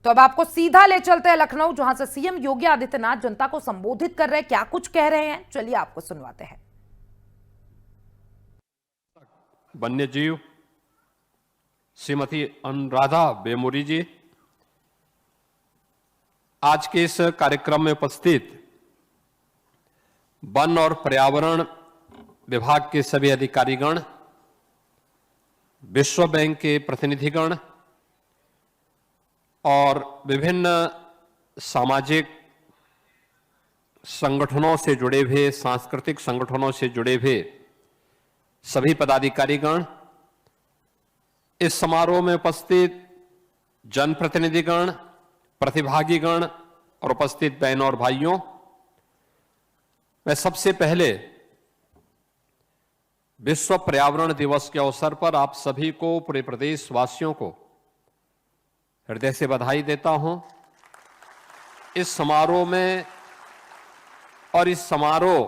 तो अब आपको सीधा ले चलते हैं लखनऊ, जहां से सीएम योगी आदित्यनाथ जनता को संबोधित कर रहे हैं। क्या कुछ कह रहे हैं, चलिए आपको सुनवाते हैं। वन्य जीव श्रीमती अनुराधा वेमूरी जी, आज के इस कार्यक्रम में उपस्थित वन और पर्यावरण विभाग के सभी अधिकारीगण, विश्व बैंक के प्रतिनिधिगण और विभिन्न सामाजिक संगठनों से जुड़े हुए, सांस्कृतिक संगठनों से जुड़े हुए सभी पदाधिकारीगण, इस समारोह में उपस्थित जनप्रतिनिधिगण, प्रतिभागीगण और उपस्थित बहनों और भाइयों, मैं सबसे पहले विश्व पर्यावरण दिवस के अवसर पर आप सभी को, पूरे प्रदेश वासियों को हृदय से बधाई देता हूं। इस समारोह में और इस समारोह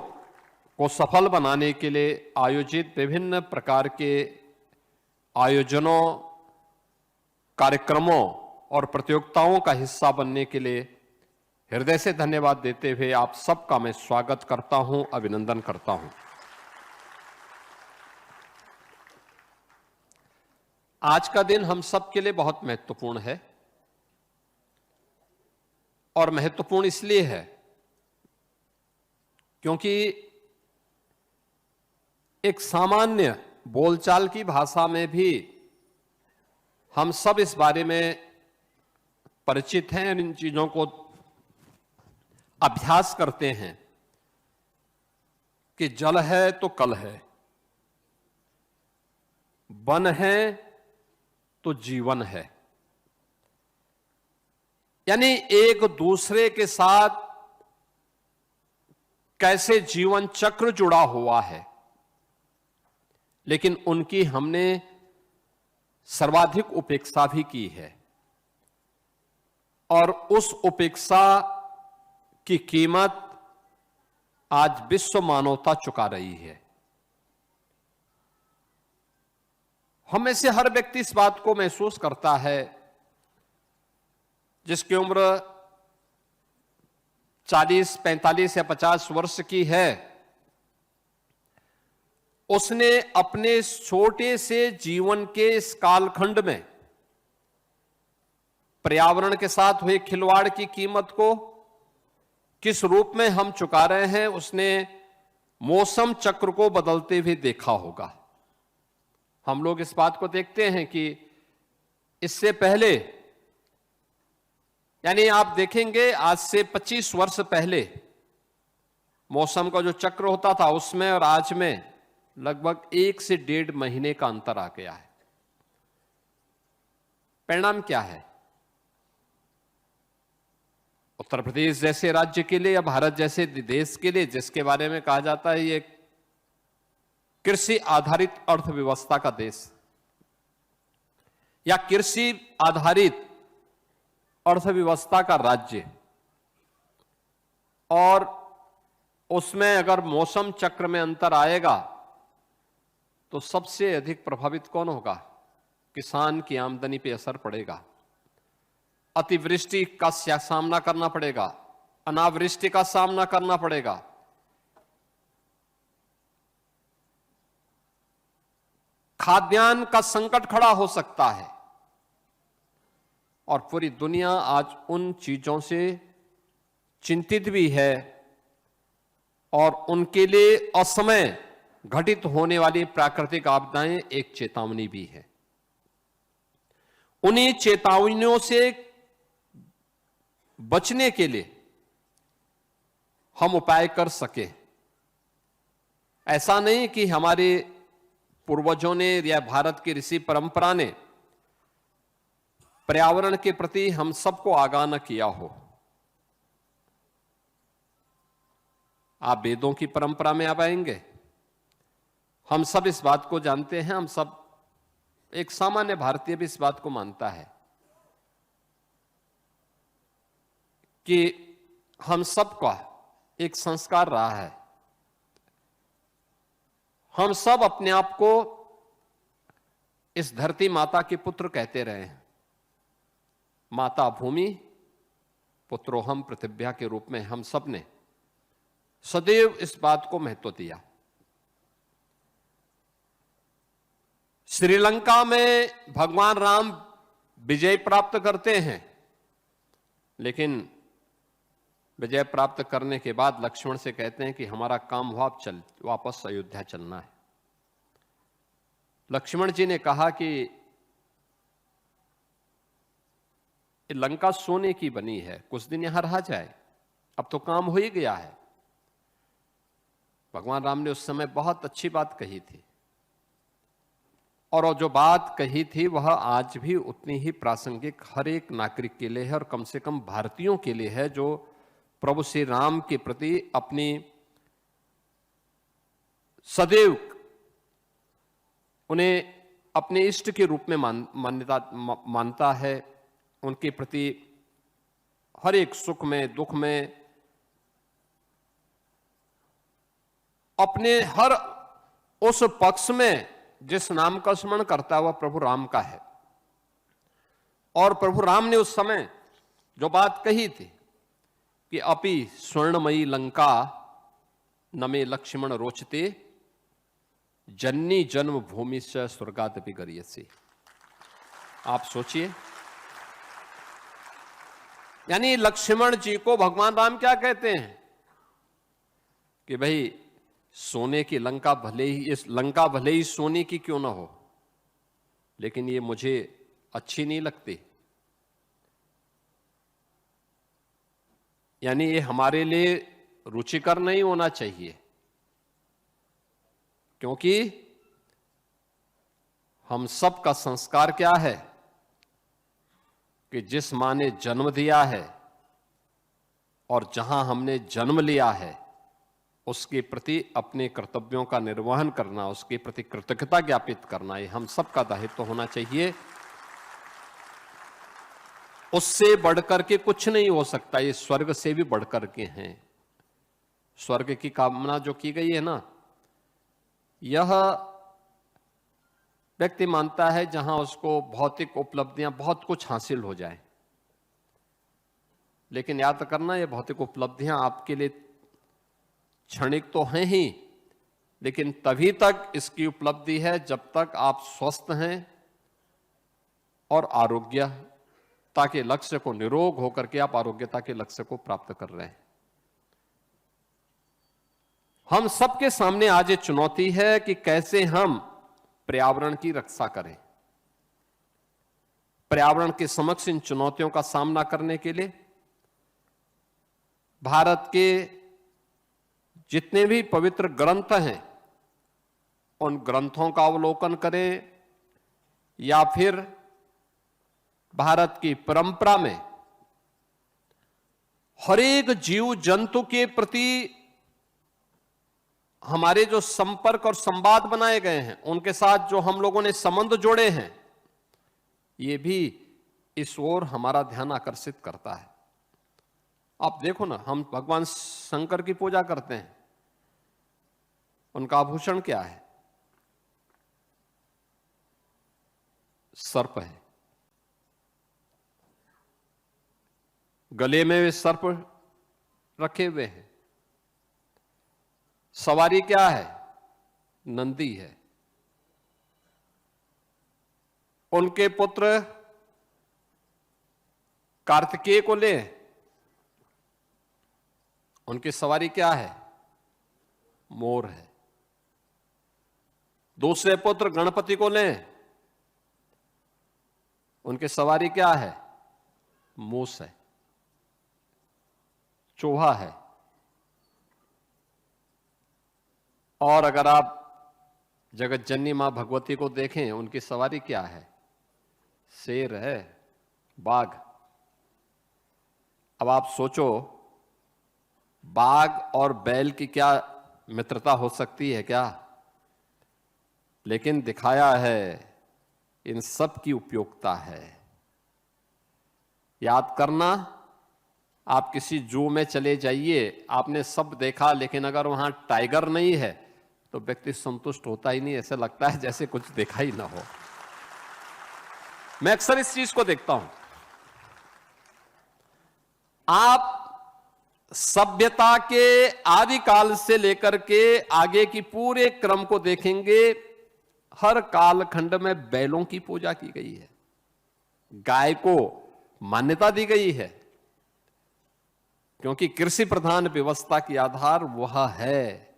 को सफल बनाने के लिए आयोजित विभिन्न प्रकार के आयोजनों, कार्यक्रमों और प्रतियोगिताओं का हिस्सा बनने के लिए हृदय से धन्यवाद देते हुए आप सबका मैं स्वागत करता हूं, अभिनंदन करता हूं। आज का दिन हम सब के लिए बहुत महत्वपूर्ण है और महत्वपूर्ण इसलिए है क्योंकि एक सामान्य बोलचाल की भाषा में भी हम सब इस बारे में परिचित हैं और इन चीजों को अभ्यास करते हैं कि जल है तो कल है, वन है तो जीवन है। यानी एक दूसरे के साथ कैसे जीवन चक्र जुड़ा हुआ है, लेकिन उनकी हमने सर्वाधिक उपेक्षा भी की है और उस उपेक्षा की कीमत आज विश्व मानवता चुका रही है। हम में से हर व्यक्ति इस बात को महसूस करता है, जिसकी उम्र 40, 45 या 50 वर्ष की है, उसने अपने छोटे से जीवन के इस कालखंड में पर्यावरण के साथ हुए खिलवाड़ की कीमत को किस रूप में हम चुका रहे हैं, उसने मौसम चक्र को बदलते हुए देखा होगा। हम लोग इस बात को देखते हैं कि इससे पहले, यानी आप देखेंगे आज से 25 वर्ष पहले मौसम का जो चक्र होता था उसमें और आज में लगभग 1 से 1.5 महीने का अंतर आ गया है। परिणाम क्या है? उत्तर प्रदेश जैसे राज्य के लिए या भारत जैसे देश के लिए, जिसके बारे में कहा जाता है ये कृषि आधारित अर्थव्यवस्था का देश या कृषि आधारित अर्थव्यवस्था का राज्य, और उसमें अगर मौसम चक्र में अंतर आएगा तो सबसे अधिक प्रभावित कौन होगा? किसान की आमदनी पे असर पड़ेगा, अतिवृष्टि का सामना करना पड़ेगा, अनावृष्टि का सामना करना पड़ेगा, खाद्यान्न का संकट खड़ा हो सकता है। और पूरी दुनिया आज उन चीजों से चिंतित भी है और उनके लिए असमय घटित होने वाली प्राकृतिक आपदाएं एक चेतावनी भी है। उन्हीं चेतावनियों से बचने के लिए हम उपाय कर सके। ऐसा नहीं कि हमारे पूर्वजों ने या भारत की ऋषि परंपरा ने पर्यावरण के प्रति हम सबको आगाह न किया हो। आप वेदों की परंपरा में आप आएंगे, हम सब इस बात को जानते हैं, हम सब, एक सामान्य भारतीय भी इस बात को मानता है कि हम सबका एक संस्कार रहा है। हम सब अपने आप को इस धरती माता के पुत्र कहते रहे हैं। माता भूमि पुत्रोहम पृथिव्या के रूप में हम सब ने सदैव इस बात को महत्व दिया। श्रीलंका में भगवान राम विजय प्राप्त करते हैं, लेकिन विजय प्राप्त करने के बाद लक्ष्मण से कहते हैं कि हमारा काम हुआ, अब चल वापस अयोध्या चलना है। लक्ष्मण जी ने कहा कि लंका सोने की बनी है, कुछ दिन यहां रहा जाए, अब तो काम हो ही गया है। भगवान राम ने उस समय बहुत अच्छी बात कही थी, और जो बात कही थी वह आज भी उतनी ही प्रासंगिक हर एक नागरिक के लिए है, और कम से कम भारतीयों के लिए है जो प्रभु श्री राम के प्रति अपनी सदैव उन्हें अपने इष्ट के रूप में मानता है। उनके प्रति हर एक सुख में दुख में अपने हर उस पक्ष में जिस नाम का स्मरण करता है वह प्रभु राम का है। और प्रभु राम ने उस समय जो बात कही थी कि अपि स्वर्णमयी लंका न मे लक्ष्मण रोचते, जननी जन्म भूमि से स्वर्गादपि गरीयसी। आप सोचिए, यानी लक्ष्मण जी को भगवान राम क्या कहते हैं कि भाई सोने की लंका भले ही, इस लंका भले ही सोने की क्यों ना हो, लेकिन ये मुझे अच्छी नहीं लगती। यानी ये हमारे लिए रुचिकर नहीं होना चाहिए, क्योंकि हम सब का संस्कार क्या है कि जिस मां ने जन्म दिया है और जहां हमने जन्म लिया है उसके प्रति अपने कर्तव्यों का निर्वहन करना, उसके प्रति कृतज्ञता ज्ञापित करना, ये हम सबका दायित्व होना चाहिए। उससे बढ़कर के कुछ नहीं हो सकता, ये स्वर्ग से भी बढ़कर के हैं। स्वर्ग की कामना जो की गई है ना, यह व्यक्ति मानता है जहां उसको भौतिक उपलब्धियां बहुत कुछ हासिल हो जाए, लेकिन याद करना ये भौतिक उपलब्धियां आपके लिए क्षणिक तो हैं ही, लेकिन तभी तक इसकी उपलब्धि है जब तक आप स्वस्थ हैं और आरोग्यता के लक्ष्य को, निरोग होकर के आप आरोग्यता के लक्ष्य को प्राप्त कर रहे हैं। हम सबके सामने आज ये चुनौती है कि कैसे हम पर्यावरण की रक्षा करें। पर्यावरण के समक्ष इन चुनौतियों का सामना करने के लिए भारत के जितने भी पवित्र ग्रंथ हैं उन ग्रंथों का अवलोकन करें, या फिर भारत की परंपरा में हर एक जीव जंतु के प्रति हमारे जो संपर्क और संवाद बनाए गए हैं, उनके साथ जो हम लोगों ने संबंध जोड़े हैं, ये भी इस ओर हमारा ध्यान आकर्षित करता है। आप देखो ना, हम भगवान शंकर की पूजा करते हैं, उनका आभूषण क्या है? सर्प है। गले में वे सर्प रखे हुए हैं। सवारी क्या है? नंदी है। उनके पुत्र कार्तिकेय को ले, उनकी सवारी क्या है? मोर है। दूसरे पुत्र गणपति को लें, उनकी सवारी क्या है? मूस है, चूहा है। और अगर आप जगत जननी मां भगवती को देखें, उनकी सवारी क्या है? शेर है, बाघ। अब आप सोचो, बाघ और बैल की क्या मित्रता हो सकती है क्या? लेकिन दिखाया है इन सब की उपयोगिता है। याद करना, आप किसी जू में चले जाइए, आपने सब देखा, लेकिन अगर वहां टाइगर नहीं है तो व्यक्ति संतुष्ट होता ही नहीं, ऐसा लगता है जैसे कुछ देखा ही ना हो। मैं अक्सर इस चीज को देखता हूं। आप सभ्यता के आदिकाल से लेकर के आगे की पूरे क्रम को देखेंगे, हर कालखंड में बैलों की पूजा की गई है, गाय को मान्यता दी गई है, क्योंकि कृषि प्रधान व्यवस्था की आधार वह है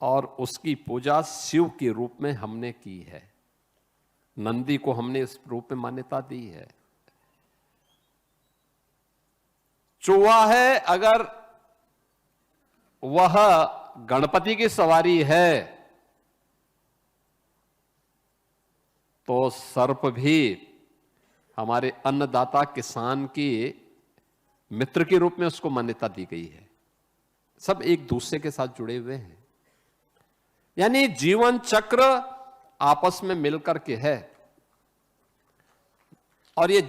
और उसकी पूजा शिव के रूप में हमने की है। नंदी को हमने इस रूप में मान्यता दी है। चूहा है, अगर वह गणपति की सवारी है तो सर्प भी हमारे अन्नदाता किसान की मित्र के रूप में उसको मान्यता दी गई है। सब एक दूसरे के साथ जुड़े हुए हैं, यानी जीवन चक्र आपस में मिलकर के है। और ये